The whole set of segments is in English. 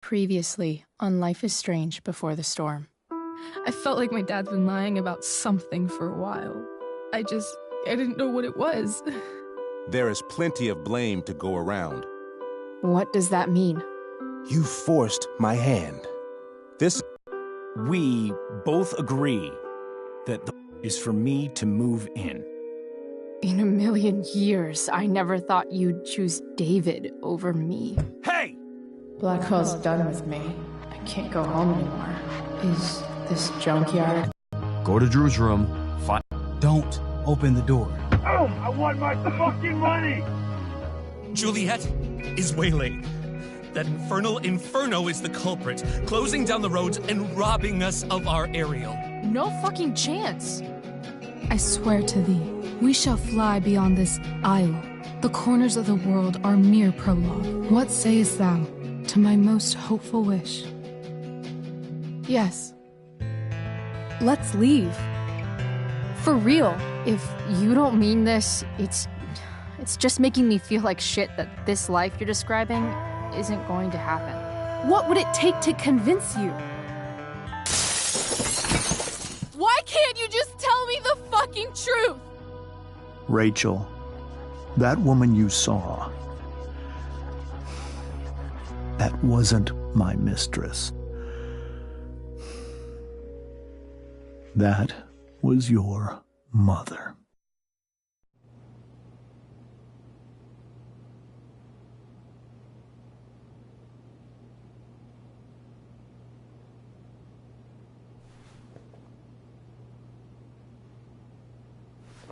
Previously on Life is Strange Before the Storm. I felt like my dad's been lying about something for a while. I didn't know what it was. There is plenty of blame to go around. What does that mean? You forced my hand. We both agree that the is for me to move in. In a million years, I never thought you'd choose David over me. Hey! Blackwell's done with me. I can't go home anymore. Is this junkyard? Go to Drew's room. Don't open the door. Oh, I want my fucking money! Juliet is waylaid. That infernal Inferno is the culprit, closing down the roads and robbing us of our Ariel. No fucking chance. I swear to thee, we shall fly beyond this isle. The corners of the world are mere prologue. What sayest thou to my most hopeful wish? Yes. Let's leave. For real. If you don't mean this, it's just making me feel like shit that this life you're describing isn't going to happen. What would it take to convince you? Why can't you just tell me the fucking truth? Rachel, that woman you saw, that wasn't my mistress. That was your mother.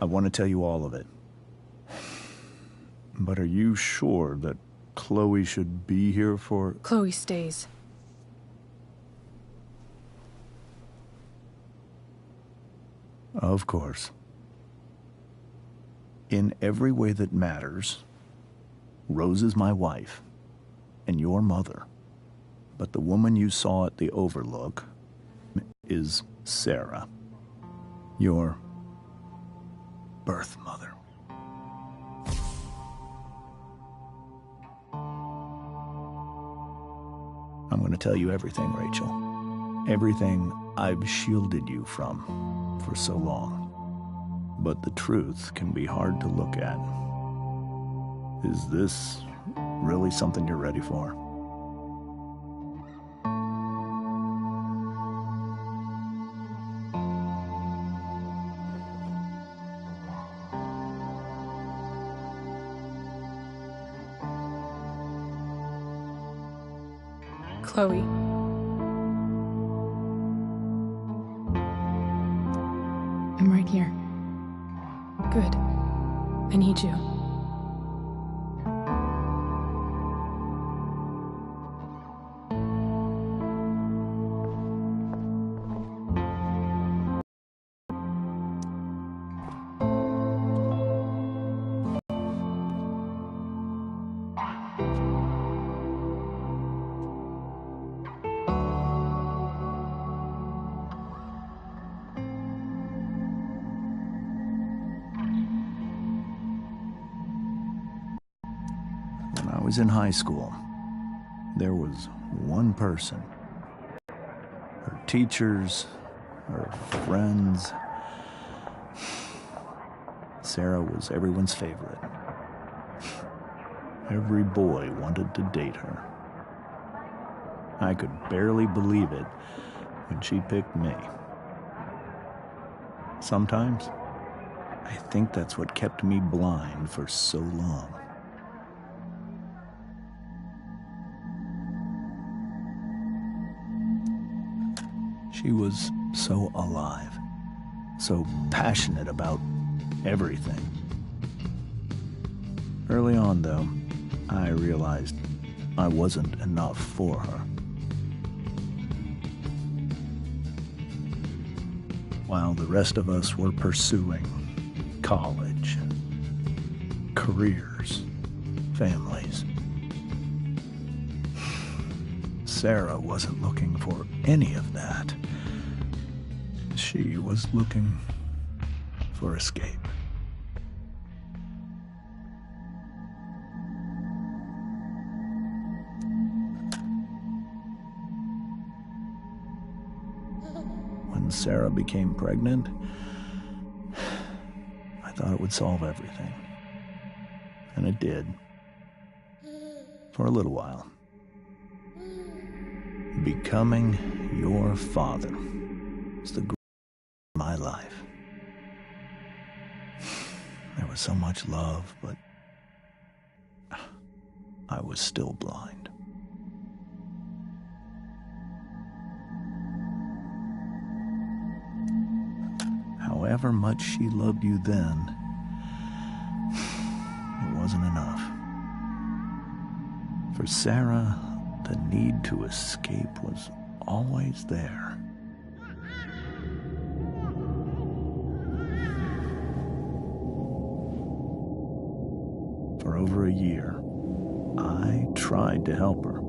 I want to tell you all of it. But are you sure that Chloe should be here for... Chloe stays. Of course. In every way that matters, Rose is my wife and your mother. But the woman you saw at the Overlook is Sarah, your birth mother. I'm going to tell you everything, Rachel. Everything I've shielded you from for so long. But the truth can be hard to look at. Is this really something you're ready for? Chloe. I'm right here. Good. I need you. When I was in high school, there was one person. Her teachers, her friends. Sarah was everyone's favorite. Every boy wanted to date her. I could barely believe it when she picked me. Sometimes, I think that's what kept me blind for so long. She was so alive, so passionate about everything. Early on, though, I realized I wasn't enough for her. While the rest of us were pursuing college, careers, families, Sarah wasn't looking for any of that. She was looking for escape. Sarah became pregnant, I thought it would solve everything. And it did. For a little while. Becoming your father was the goal of my life. There was so much love, but I was still blind. However much she loved you then, it wasn't enough. For Sarah, the need to escape was always there. For over a year, I tried to help her.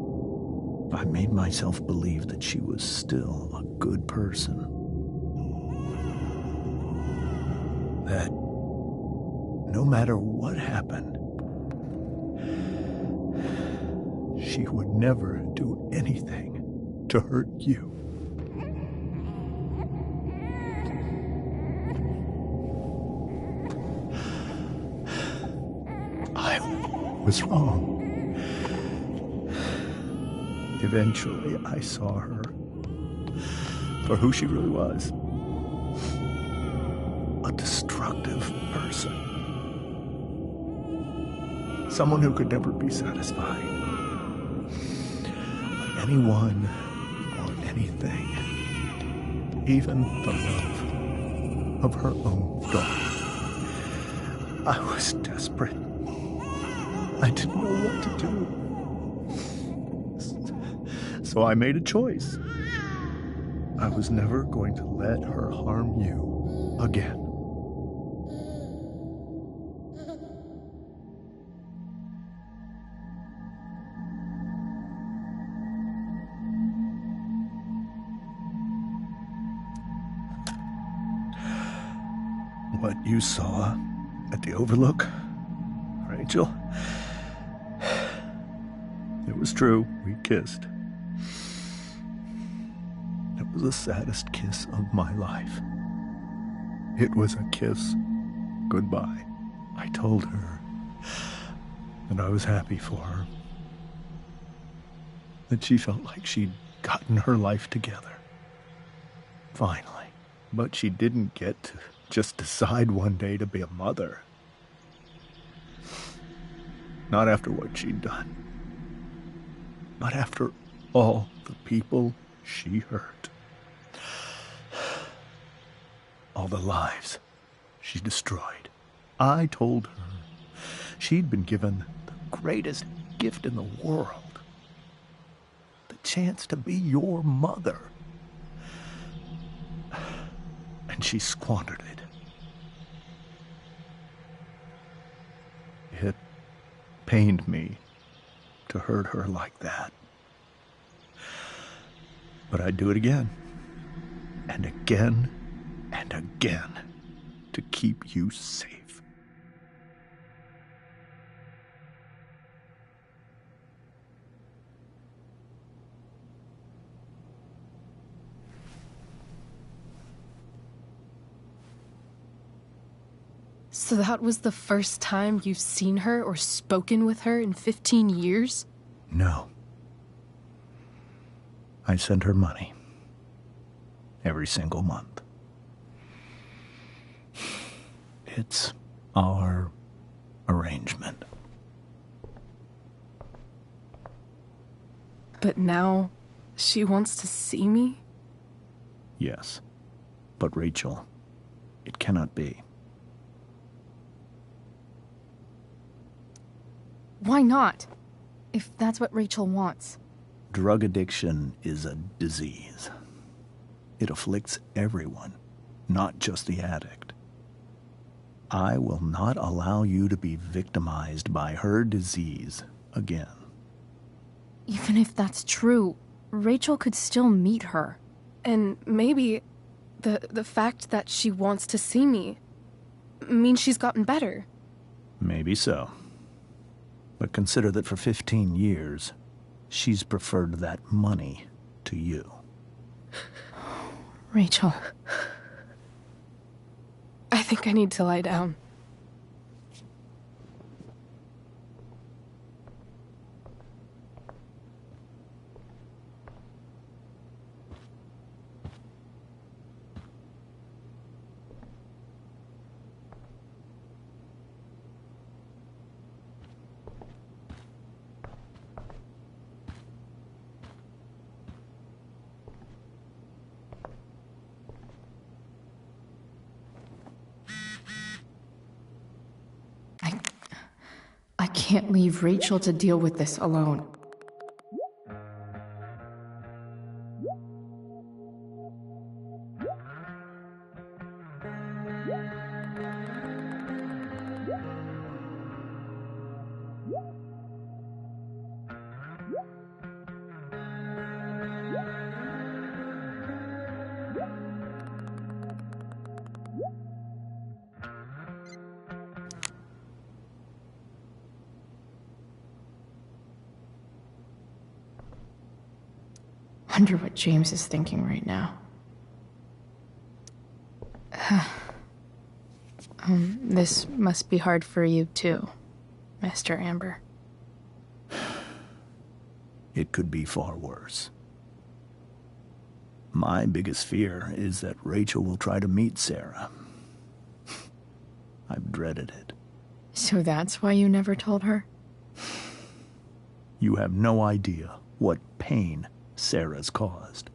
I made myself believe that she was still a good person. That no matter what happened, she would never do anything to hurt you. I was wrong. Eventually, I saw her for who she really was. A destructive person. Someone who could never be satisfied by anyone or anything. Even the love of her own daughter. I was desperate. I didn't know what to do. So I made a choice. I was never going to let her harm you again. What you saw at the Overlook, Rachel, it was true. We kissed. It was the saddest kiss of my life. It was a kiss goodbye. I told her that I was happy for her. That she felt like she'd gotten her life together. Finally. But she didn't get to just decide one day to be a mother. Not after what she'd done. But after all the people she hurt. All the lives she destroyed. I told her she'd been given the greatest gift in the world. The chance to be your mother. And she squandered it. It pained me to hurt her like that. But I'd do it again. And again. And again. To keep you safe. So that was the first time you've seen her or spoken with her in 15 years? No. I sent her money. Every single month. It's our arrangement. But now, she wants to see me? Yes. But Rachel, it cannot be. Why not? If that's what Rachel wants. Drug addiction is a disease. It afflicts everyone, not just the addict. I will not allow you to be victimized by her disease again. Even if that's true, Rachel could still meet her. And maybe the fact that she wants to see me means she's gotten better. Maybe so. But consider that for 15 years, she's preferred that money to you. Rachel. I think I need to lie down. I can't leave Rachel to deal with this alone. Wonder what James is thinking right now. This must be hard for you too, Mr. Amber. It could be far worse. My biggest fear is that Rachel will try to meet Sarah. I've dreaded it. So that's why you never told her? You have no idea what pain Sarah's caused.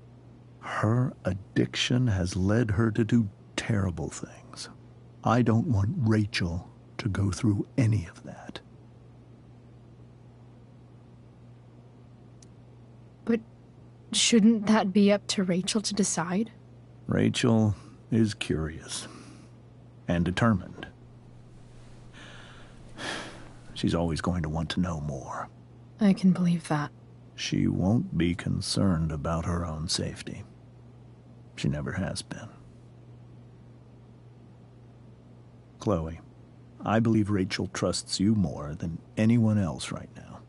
Her addiction has led her to do terrible things. I don't want Rachel to go through any of that. But shouldn't that be up to Rachel to decide? Rachel is curious and determined. She's always going to want to know more. I can believe that. She won't be concerned about her own safety. She never has been. Chloe, I believe Rachel trusts you more than anyone else right now.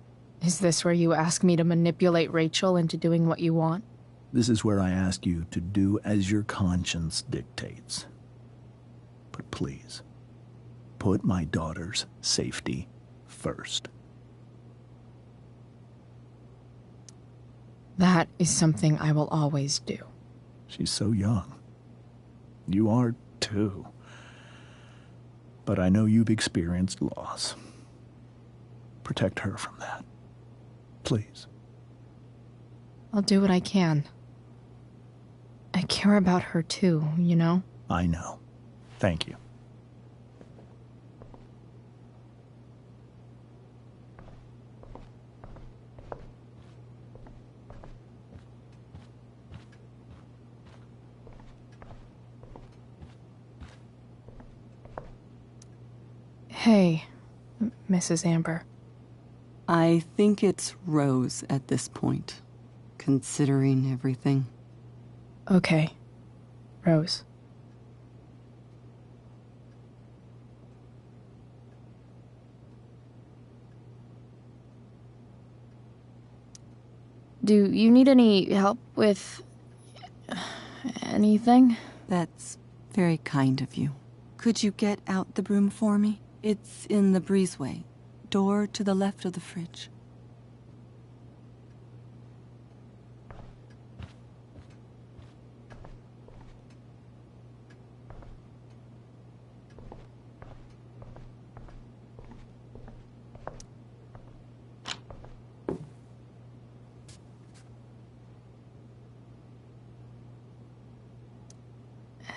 Is this where you ask me to manipulate Rachel into doing what you want? This is where I ask you to do as your conscience dictates. But please, put my daughter's safety first. That is something I will always do. She's so young. You are too. But I know you've experienced loss. Protect her from that. Please. I'll do what I can. I care about her too, you know? I know. Thank you. Hey, Mrs. Amber. I think it's Rose at this point, considering everything. Okay. Rose. Do you need any help with anything? That's very kind of you. Could you get out the broom for me? It's in the breezeway, door to the left of the fridge.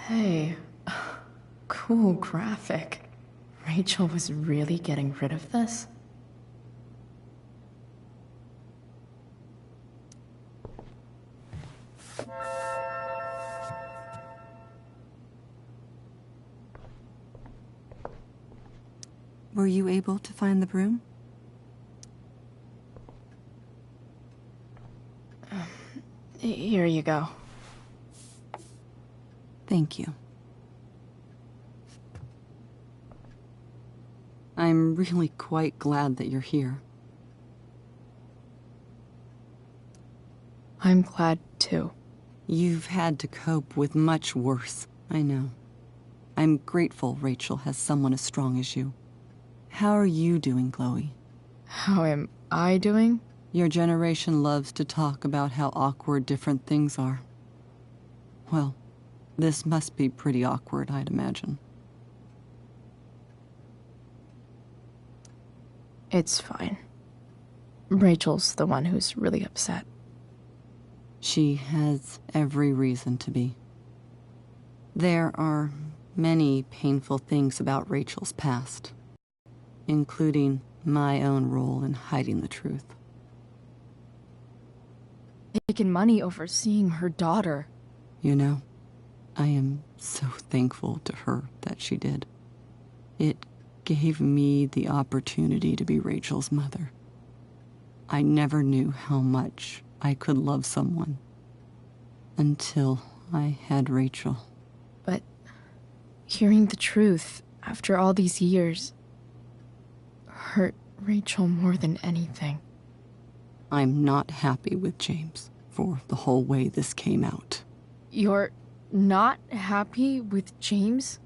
Hey, cool graphic. Rachel was really getting rid of this? Were you able to find the broom? Here you go. Thank you. I'm really quite glad that you're here. I'm glad too. You've had to cope with much worse, I know. I'm grateful Rachel has someone as strong as you. How are you doing, Chloe? How am I doing? Your generation loves to talk about how awkward different things are. Well, this must be pretty awkward, I'd imagine. It's fine. Rachel's the one who's really upset. She has every reason to be. There are many painful things about Rachel's past, including my own role in hiding the truth. Making money over seeing her daughter. You know, I am so thankful to her that she did. It gave me the opportunity to be Rachel's mother. I never knew how much I could love someone until I had Rachel. But hearing the truth after all these years hurt Rachel more than anything. I'm not happy with James for the whole way this came out. You're not happy with James?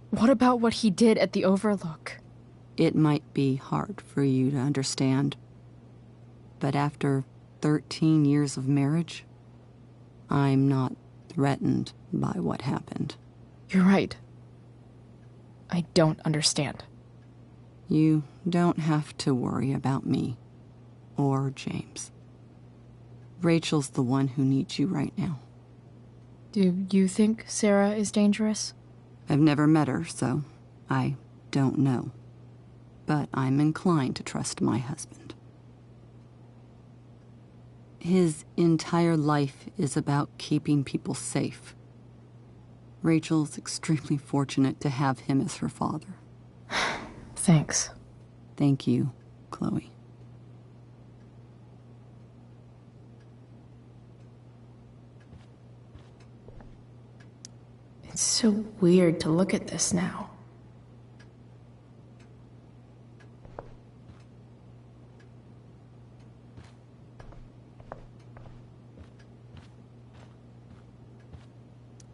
What about what he did at the Overlook? It might be hard for you to understand, but after 13 years of marriage, I'm not threatened by what happened. You're right. I don't understand. You don't have to worry about me or James. Rachel's the one who needs you right now. Do you think Sarah is dangerous? I've never met her, so I don't know. But I'm inclined to trust my husband. His entire life is about keeping people safe. Rachel's extremely fortunate to have him as her father. Thanks. Thank you, Chloe. It's so weird to look at this now.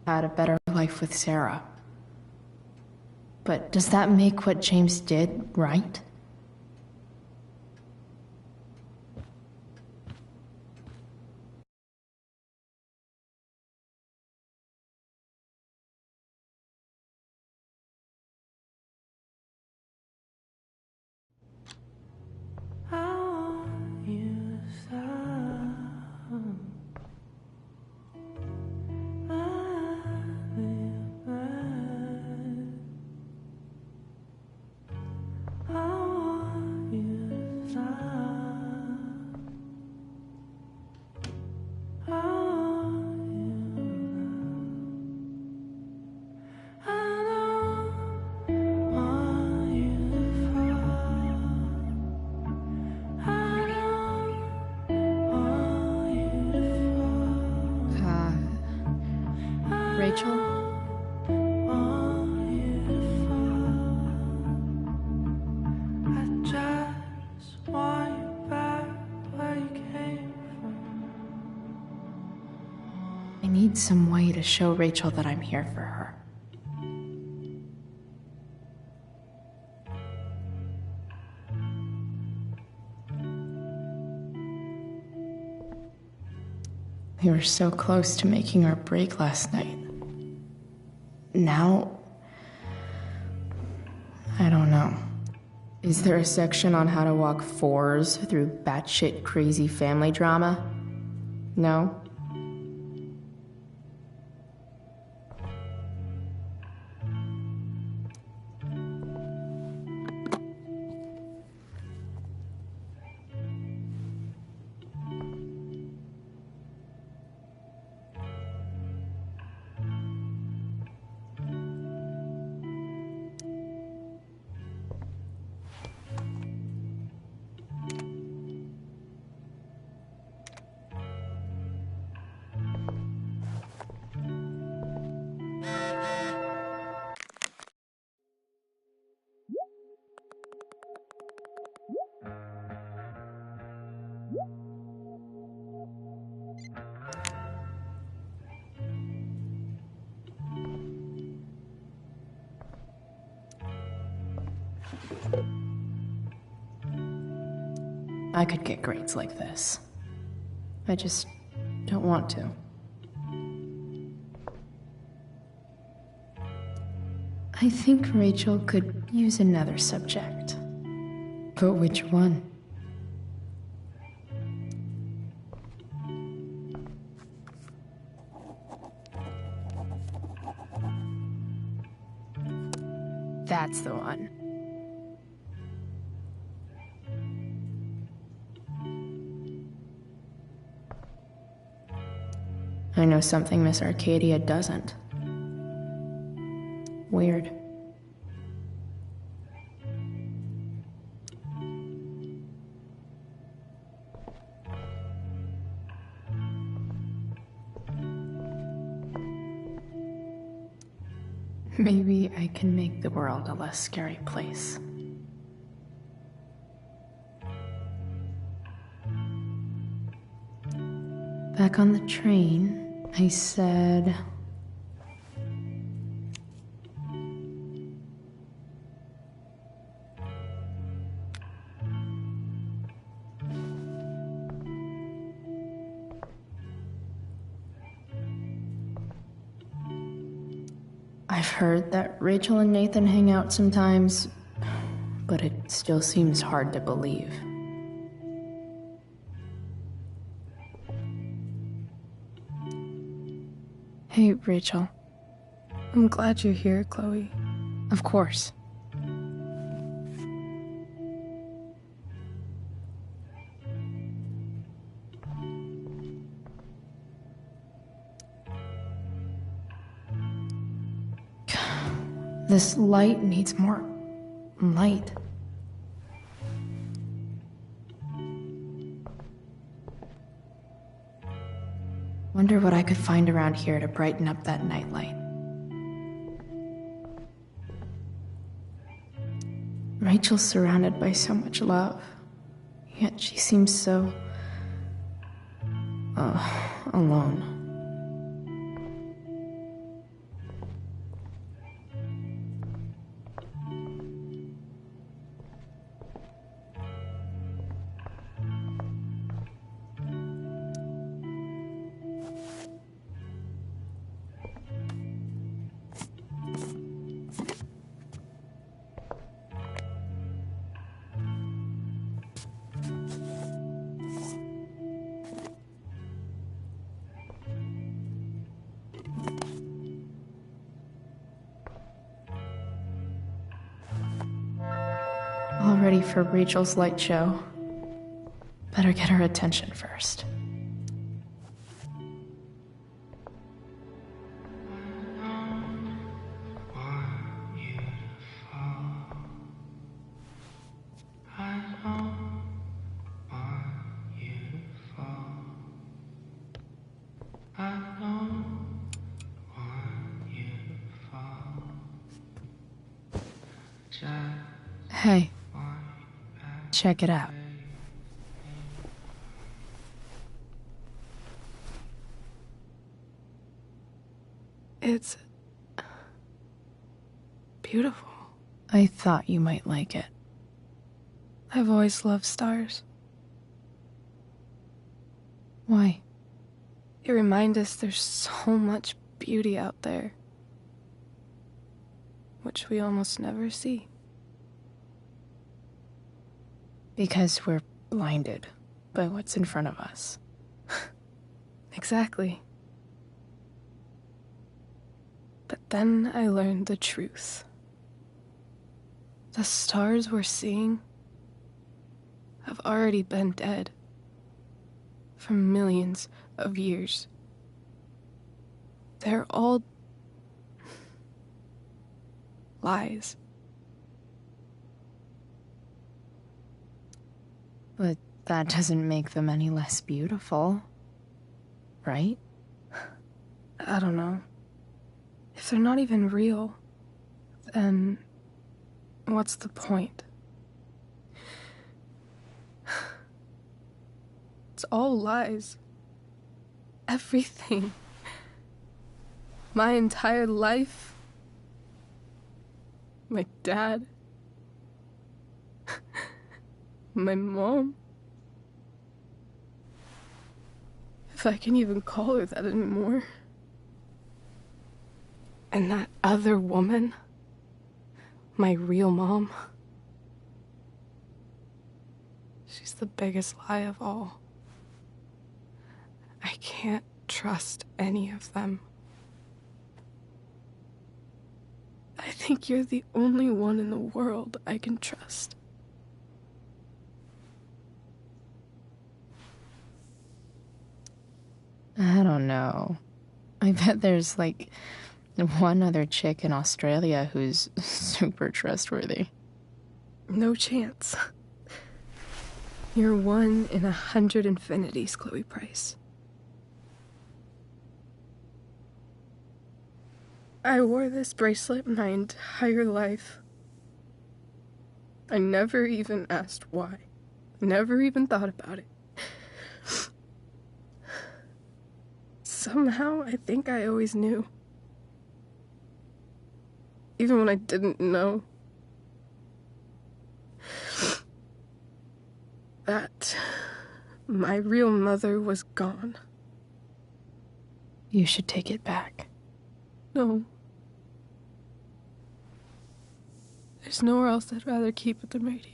Had a better life with Sarah. But does that make what James did right? Rachel? I need some way to show Rachel that I'm here for her. We were so close to making our break last night. Now, I don't know. Is there a section on how to walk fours through batshit crazy family drama? No? I could get grades like this. I just don't want to. I think Rachel could use another subject. But which one? That's the one. I know something Miss Arcadia doesn't. Weird. Maybe I can make the world a less scary place. Back on the train, I said... I've heard that Rachel and Nathan hang out sometimes, but it still seems hard to believe. Hey, Rachel. I'm glad you're here, Chloe. Of course. This light needs more light. Wonder what I could find around here to brighten up that nightlight. Rachel's surrounded by so much love, yet she seems so... alone. All ready for Rachel's light show. Better get her attention first. Hey, check it out. It's beautiful. I thought you might like it. I've always loved stars. Why? They remind us there's so much beauty out there, which we almost never see. Because we're blinded by what's in front of us. Exactly. But then I learned the truth. The stars we're seeing have already been dead for millions of years. They're all lies. But that doesn't make them any less beautiful, right? I don't know. If they're not even real, then what's the point? It's all lies. Everything. My entire life. My dad. My mom. If I can even call her that anymore. And that other woman, my real mom, she's the biggest lie of all. I can't trust any of them. I think you're the only one in the world I can trust. I don't know. I bet there's like one other chick in Australia who's super trustworthy. No chance. You're 1 in 100 infinities, Chloe Price. I wore this bracelet my entire life. I never even asked why. Never even thought about it. Somehow, I think I always knew. Even when I didn't know. That my real mother was gone. You should take it back. No. There's nowhere else I'd rather keep it than right here.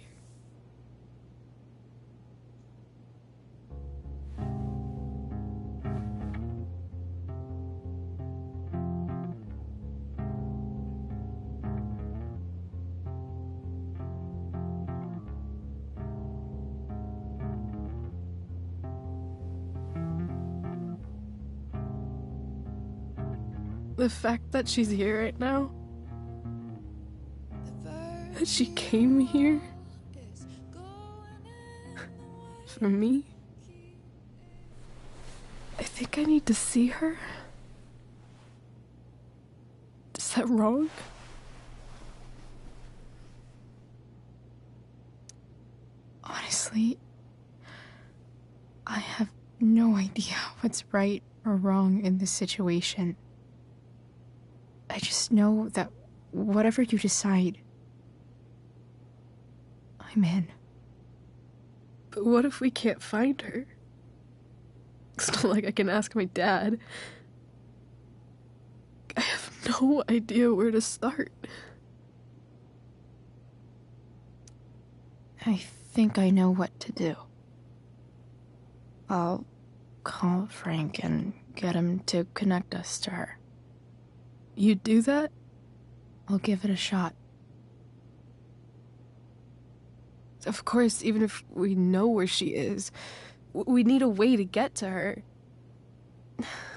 The fact that she's here right now, that she came here for me, I think I need to see her. Is that wrong? Honestly, I have no idea what's right or wrong in this situation. I just know that whatever you decide, I'm in. But what if we can't find her? It's not like I can ask my dad. I have no idea where to start. I think I know what to do. I'll call Frank and get him to connect us to her. You'd do that? I'll give it a shot. Of course, even if we know where she is, we need a way to get to her.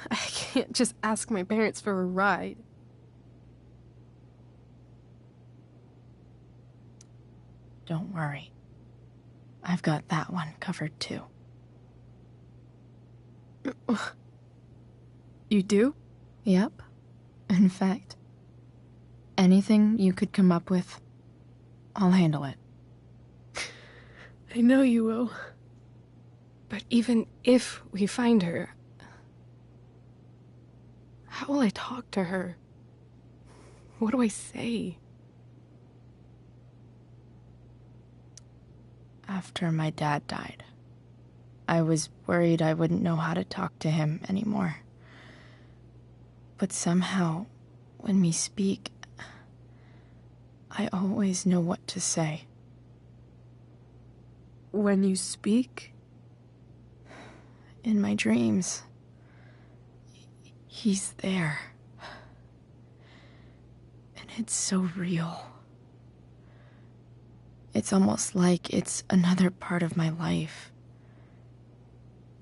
I can't just ask my parents for a ride. Don't worry. I've got that one covered too. You do? Yep. In fact, anything you could come up with, I'll handle it. I know you will. But even if we find her, how will I talk to her? What do I say? After my dad died, I was worried I wouldn't know how to talk to him anymore. But somehow, when we speak, I always know what to say. When you speak? In my dreams. He's there. And it's so real. It's almost like it's another part of my life.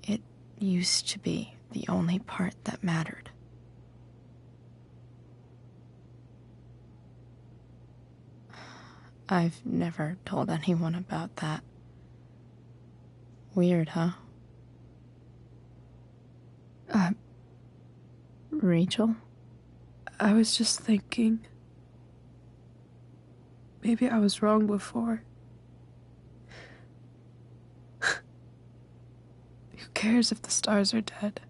It used to be the only part that mattered. I've never told anyone about that. Weird, huh? Rachel? I was just thinking. Maybe I was wrong before. Who cares if the stars are dead?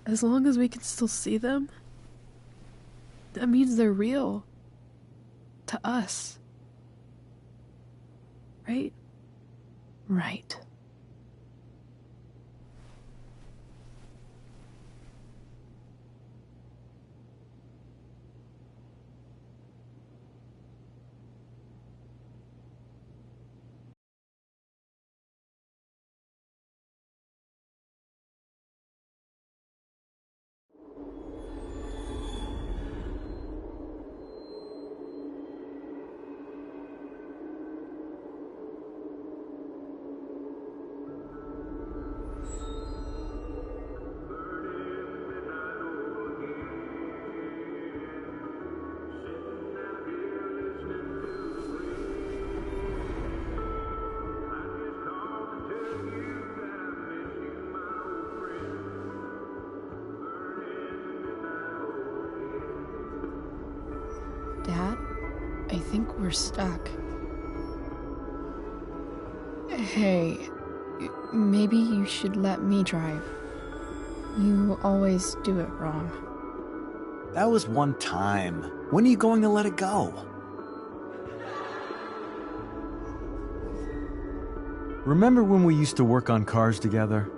As long as we can still see them, that means they're real. To us. right? Right. Dad, I think we're stuck. Hey, maybe you should let me drive. You always do it wrong. That was one time. When are you going to let it go? Remember when we used to work on cars together?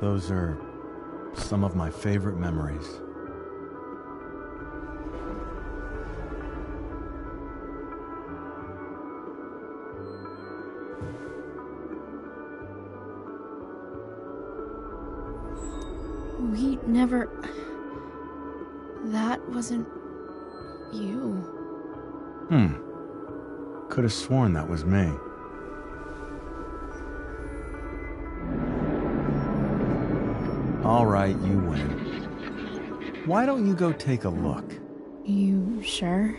Those are some of my favorite memories. We never... That wasn't... you. Could have sworn that was me. All right, you win. Why don't you go take a look? You sure?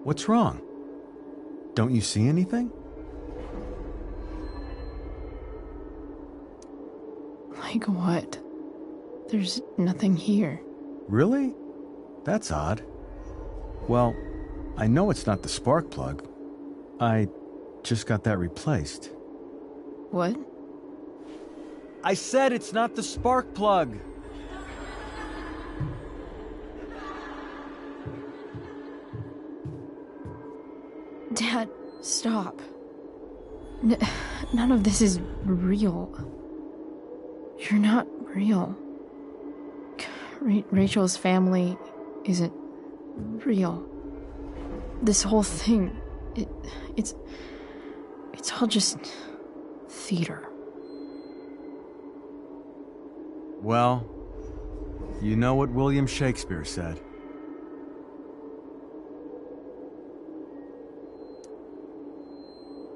What's wrong? Don't you see anything? Like what? There's nothing here. Really? That's odd. Well, I know it's not the spark plug. I just got that replaced. What? I said it's not the spark plug! Dad, stop. None of this is real. You're not real. Rachel's family isn't real. This whole thing, it's all just theater. Well, you know what William Shakespeare said.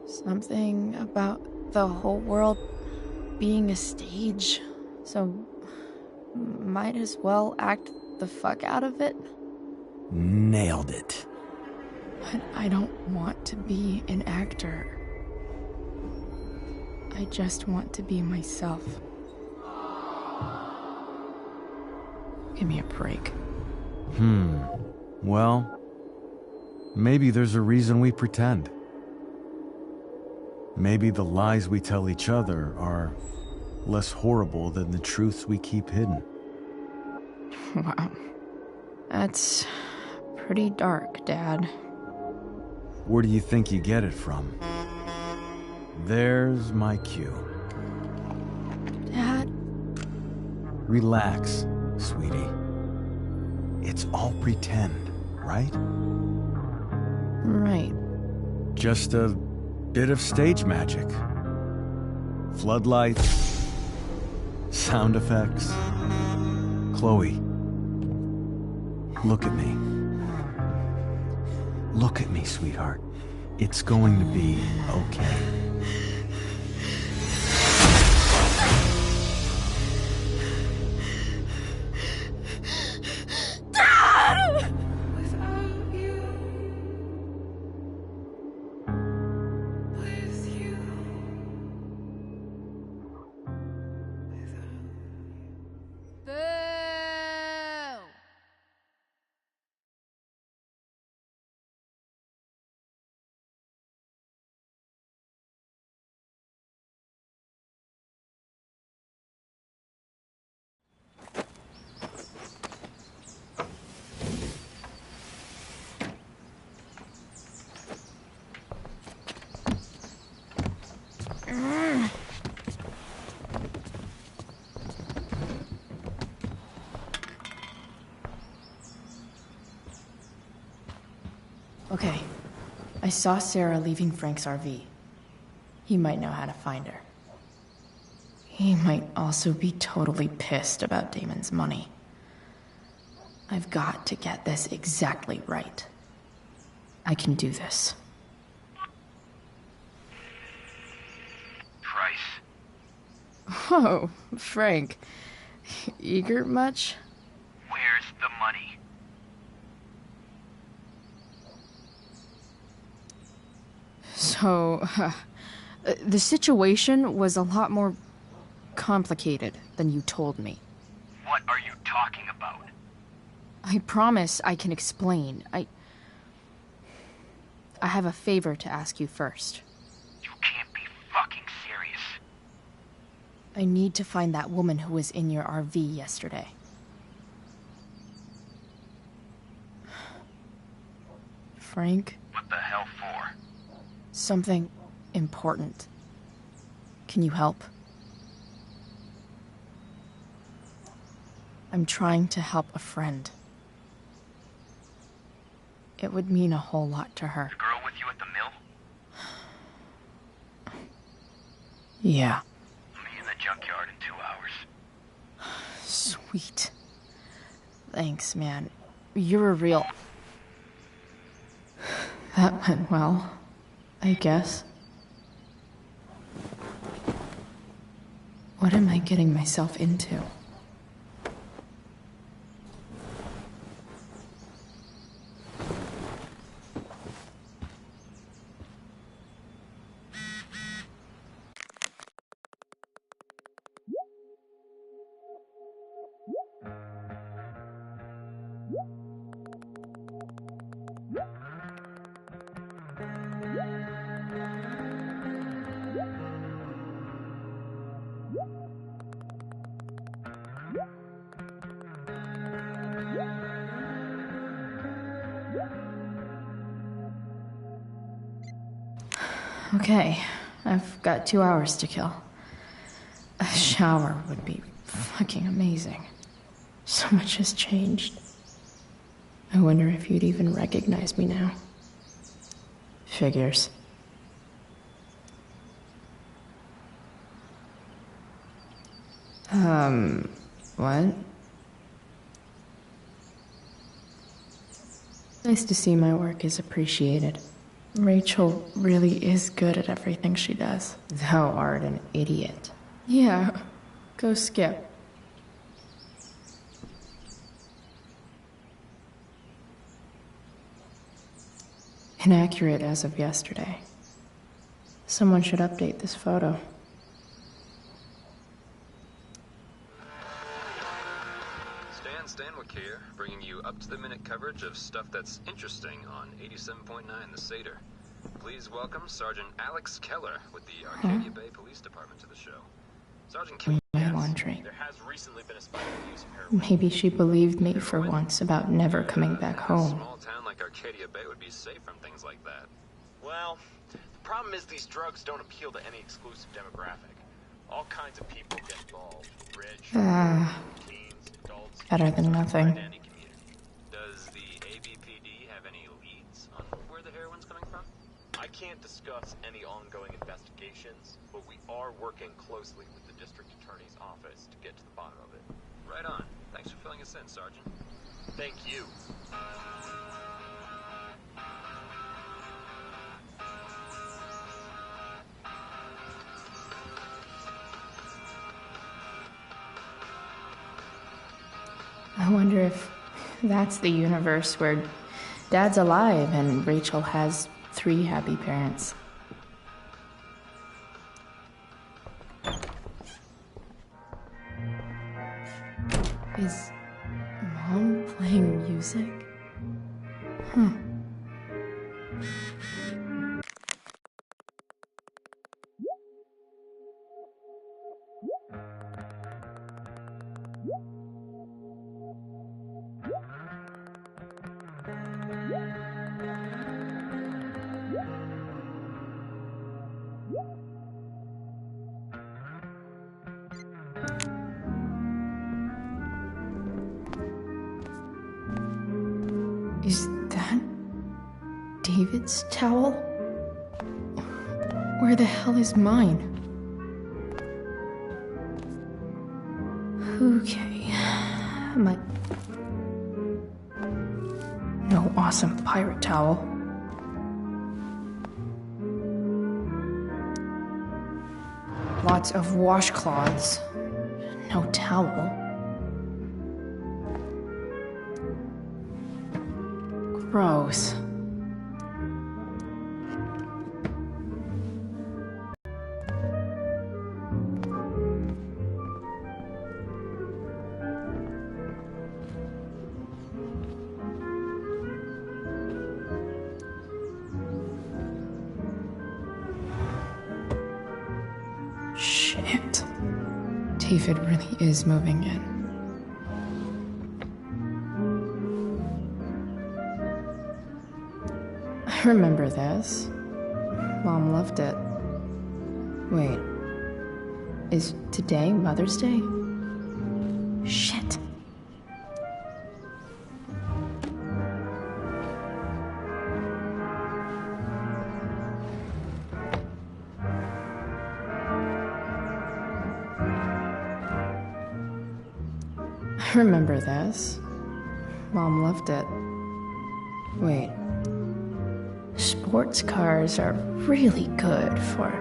Something about the whole world being a stage, so might as well act the fuck out of it. Nailed it. But I don't want to be an actor. I just want to be myself. Give me a break. Well, maybe there's a reason we pretend. Maybe the lies we tell each other are less horrible than the truths we keep hidden. Wow. That's pretty dark, Dad. Where do you think you get it from? There's my cue. Dad? Relax, sweetie. It's all pretend, right? Right. Just a bit of stage magic. Floodlights, sound effects. Chloe, look at me. Look at me, sweetheart. It's going to be okay. Okay, I saw Sarah leaving Frank's RV. He might know how to find her. He might also be totally pissed about Damon's money. I've got to get this exactly right. I can do this. Price. Oh, Frank. Eager much? Where's the money? So, the situation was a lot more complicated than you told me. What are you talking about? I promise I can explain. I have a favor to ask you first. You can't be fucking serious. I need to find that woman who was in your RV yesterday. Frank? What the hell for? Something important. Can you help? I'm trying to help a friend. It would mean a whole lot to her. The girl with you at the mill? Yeah. Meet in the junkyard in 2 hours. Sweet. Thanks, man. You're a real... That went well, I guess. What am I getting myself into? Okay, I've got 2 hours to kill. A shower would be fucking amazing. So much has changed. I wonder if you'd even recognize me now. Figures. What? Nice to see my work is appreciated. Rachel really is good at everything she does. Thou art an idiot. Yeah, go skip. Inaccurate as of yesterday. Someone should update this photo. Stan Stanwyck here, bringing you up-to-the-minute coverage of stuff that's interesting on 87.9 The Satyr. Please welcome Sergeant Alex Keller with the Arcadia Bay Police Department to the show. Sergeant Keller, My laundry. there has recently been a spike in the use of heroin. Maybe she believed me for once about never coming back A home. small town like Arcadia Bay would be safe from things like that. Well, the problem is these drugs don't appeal to any exclusive demographic. All kinds of people get involved. Rich, teens, adults. Better than nothing. Any community. Does the ABPD have any leads on where the heroin's coming from? I can't discuss any ongoing investigations, but we are working closely with the district attorney's office to get to the bottom of it. Right on. Thanks for filling us in, Sergeant. Thank you. I wonder if that's the universe where Dad's alive and Rachel has 3 happy parents. Is Mom playing music? Huh. David's towel? Where the hell is mine? Okay. No awesome pirate towel. Lots of washcloths. No towel. Gross. Shit. David really is moving in. I remember this. Mom loved it. Wait. Is today Mother's Day? Shit. I remember this. Mom loved it. Wait. Sports cars are really good for...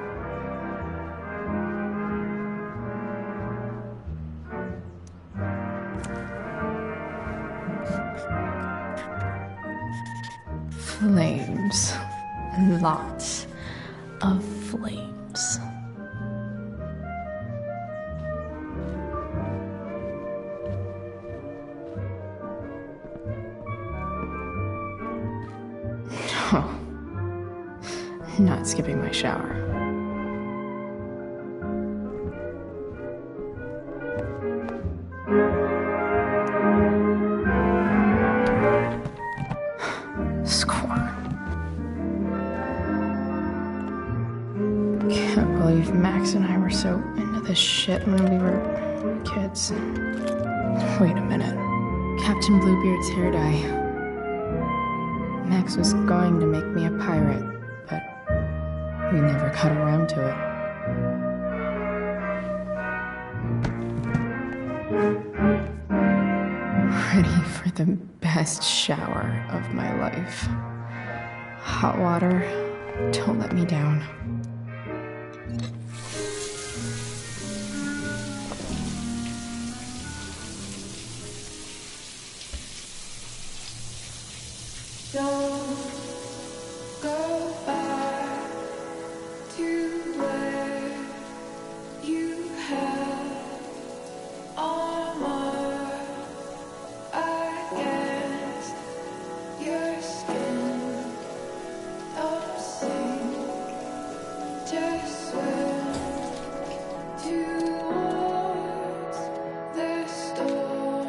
flames. Lots of flames. Oh. Not skipping my shower. Score. Can't believe Max and I were so into this shit when we were kids. Wait a minute. Captain Bluebeard's hair dye. Max was going to make me a pirate, but we never got around to it. Ready for the best shower of my life. Hot water, don't let me down. Don't go back to where you had armor against your skin. Don't sink, just swim towards the storm.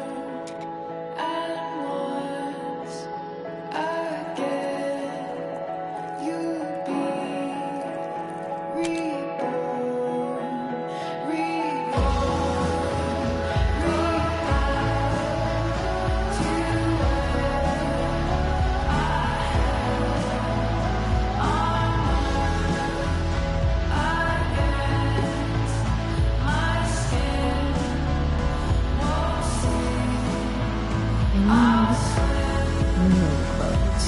And once again, you'll be reborn, New clothes.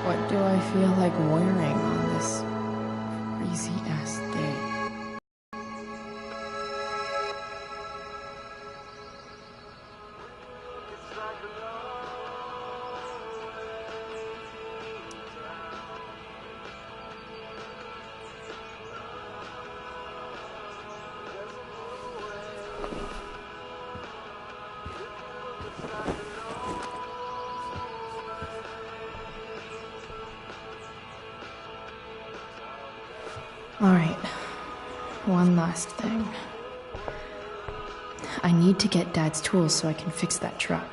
What do I feel like wearing on this crazy ass day? Alright. One last thing. I need to get Dad's tools so I can fix that truck.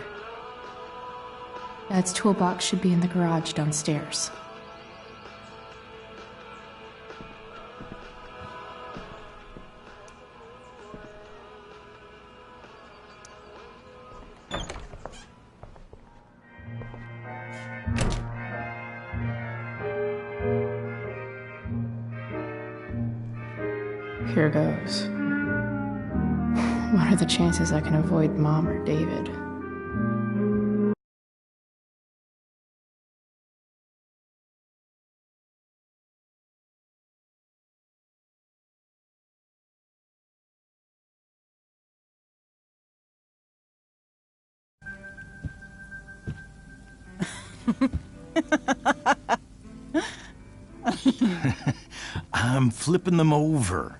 Dad's toolbox should be in the garage downstairs. Here goes. What are the chances I can avoid Mom or David? I'm flipping them over.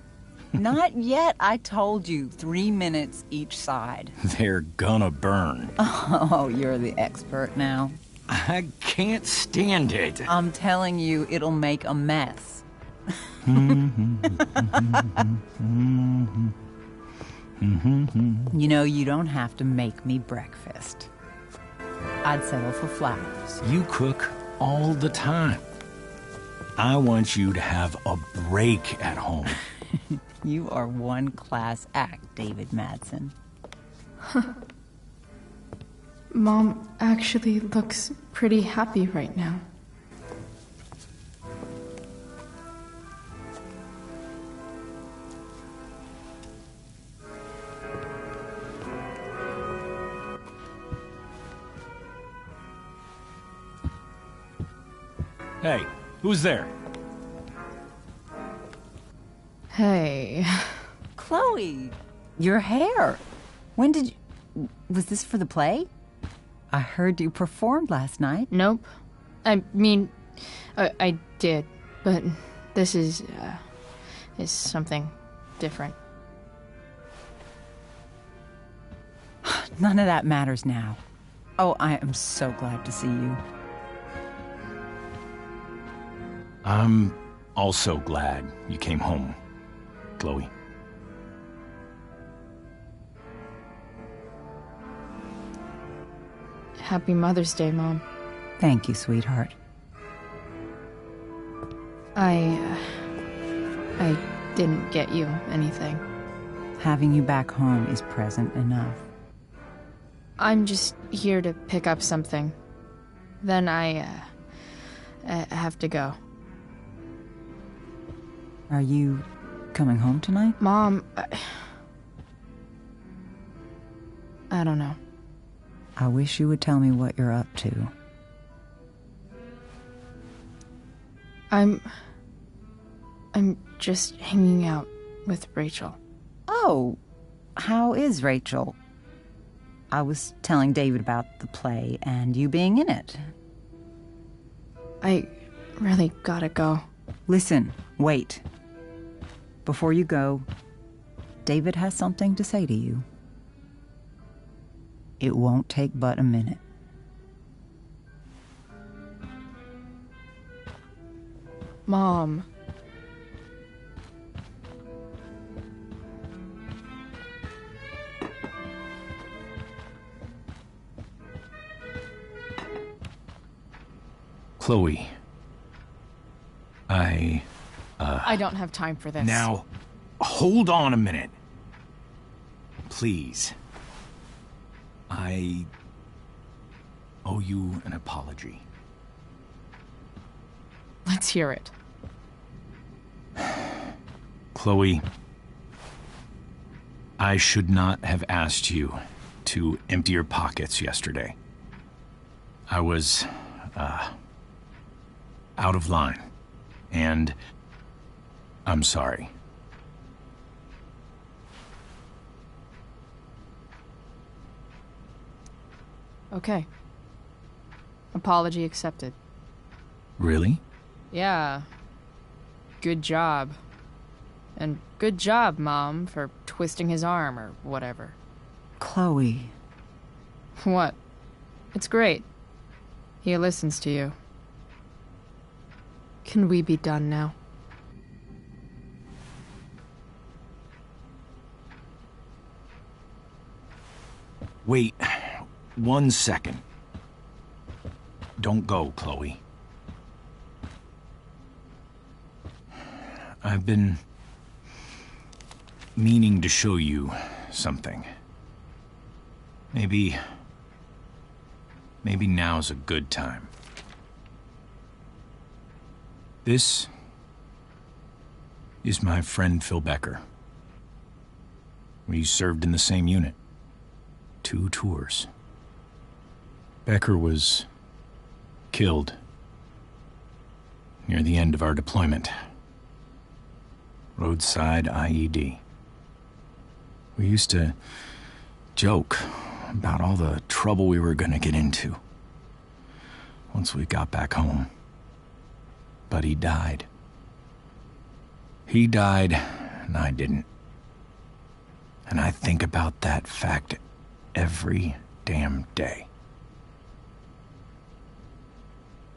Not yet. I told you, 3 minutes each side. They're gonna burn. Oh, you're the expert now. I can't stand it. I'm telling you, it'll make a mess. You know, you don't have to make me breakfast. I'd settle for flowers. You cook all the time. I want you to have a break at home. You are one class act, David Madsen. Mom actually looks pretty happy right now. Hey, who's there? Hey. Chloe, your hair. When did you... Was this for the play? I heard you performed last night. Nope. I mean, I did, but this is something different. None of that matters now. Oh, I am so glad to see you. I'm also glad you came home, Chloe. Happy Mother's Day, Mom. Thank you, sweetheart. I didn't get you anything. Having you back home is present enough. I'm just here to pick up something. Then I have to go. Are you coming home tonight? Mom, I don't know. I wish you would tell me what you're up to. I'm just hanging out with Rachel. Oh, how is Rachel? I was telling David about the play and you being in it. I really gotta go. Listen, wait. Before you go, David has something to say to you. It won't take but a minute. Mom. Chloe. I don't have time for this. Now, hold on a minute. Please. I owe you an apology. Let's hear it. Chloe, I should not have asked you to empty your pockets yesterday. I was, out of line, and I'm sorry. Okay. Apology accepted. Really? Yeah. Good job. And good job, Mom, for twisting his arm or whatever. Chloe. What? It's great. He listens to you. Can we be done now? Wait 1 second. Don't go, Chloe. I've been meaning to show you something. Maybe now's a good time. This is my friend Phil Becker. We served in the same unit. 2 tours. Becker was killed near the end of our deployment. Roadside IED. We used to joke about all the trouble we were gonna get into once we got back home. But he died. He died, and I didn't. And I think about that fact every damn day.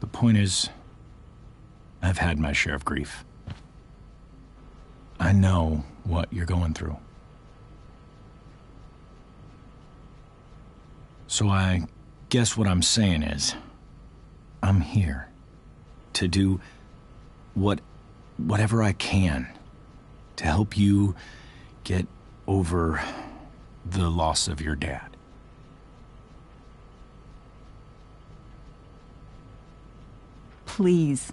The point is, I've had my share of grief. I know what you're going through. So I guess what I'm saying is, I'm here to do whatever I can to help you get over the loss of your dad. Please,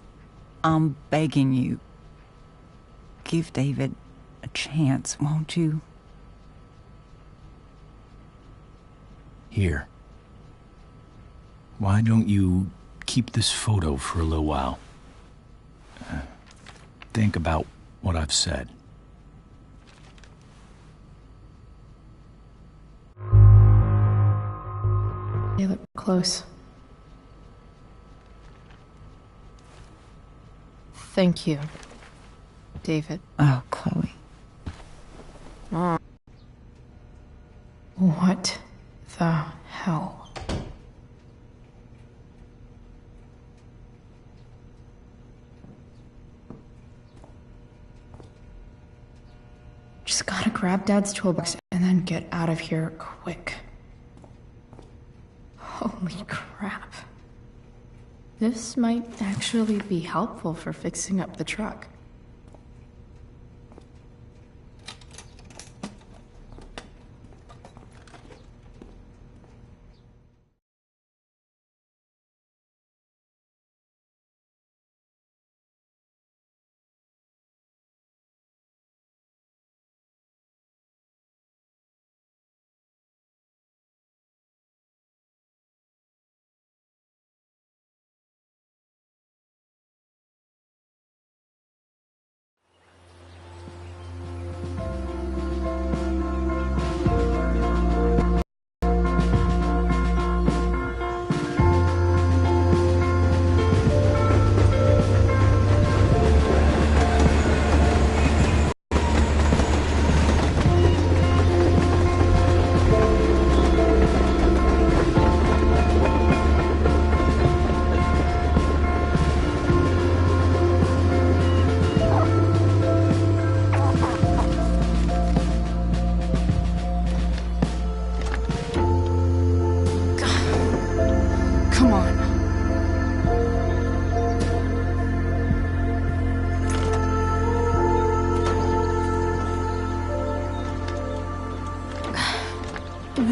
I'm begging you. Give David a chance, won't you? Here. Why don't you keep this photo for a little while? Think about what I've said. They look close. Thank you, David. Oh, Chloe. What the hell? Just gotta grab Dad's toolbox and then get out of here quick. Holy crap. This might actually be helpful for fixing up the truck. Come on.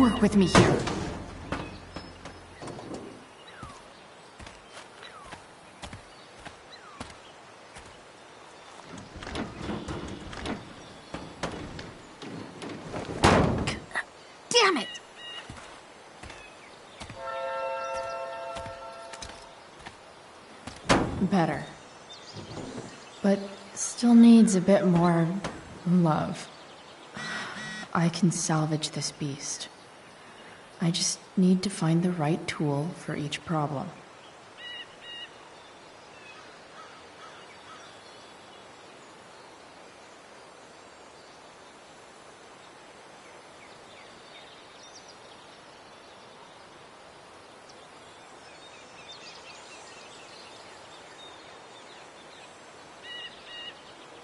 Work with me here. Damn it! Better. But still needs a bit more love. I can salvage this beast. I just need to find the right tool for each problem.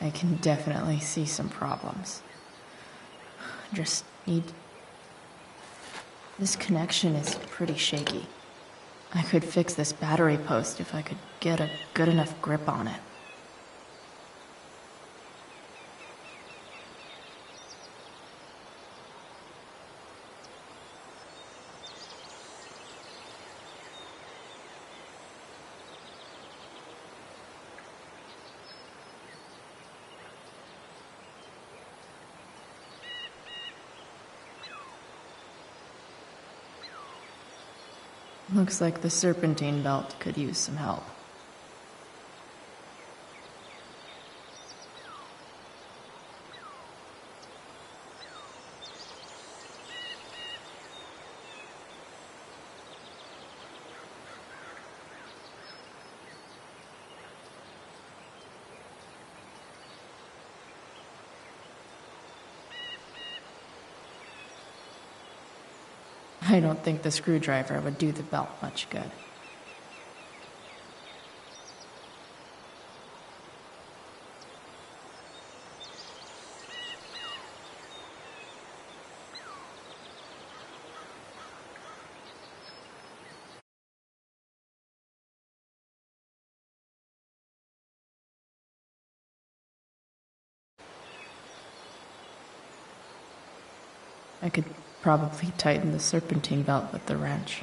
I can definitely see some problems. Just need This connection is pretty shaky. I could fix this battery post if I could get a good enough grip on it. Looks like the serpentine belt could use some help. I don't think the screwdriver would do the belt much good. I could probably tighten the serpentine belt with the wrench.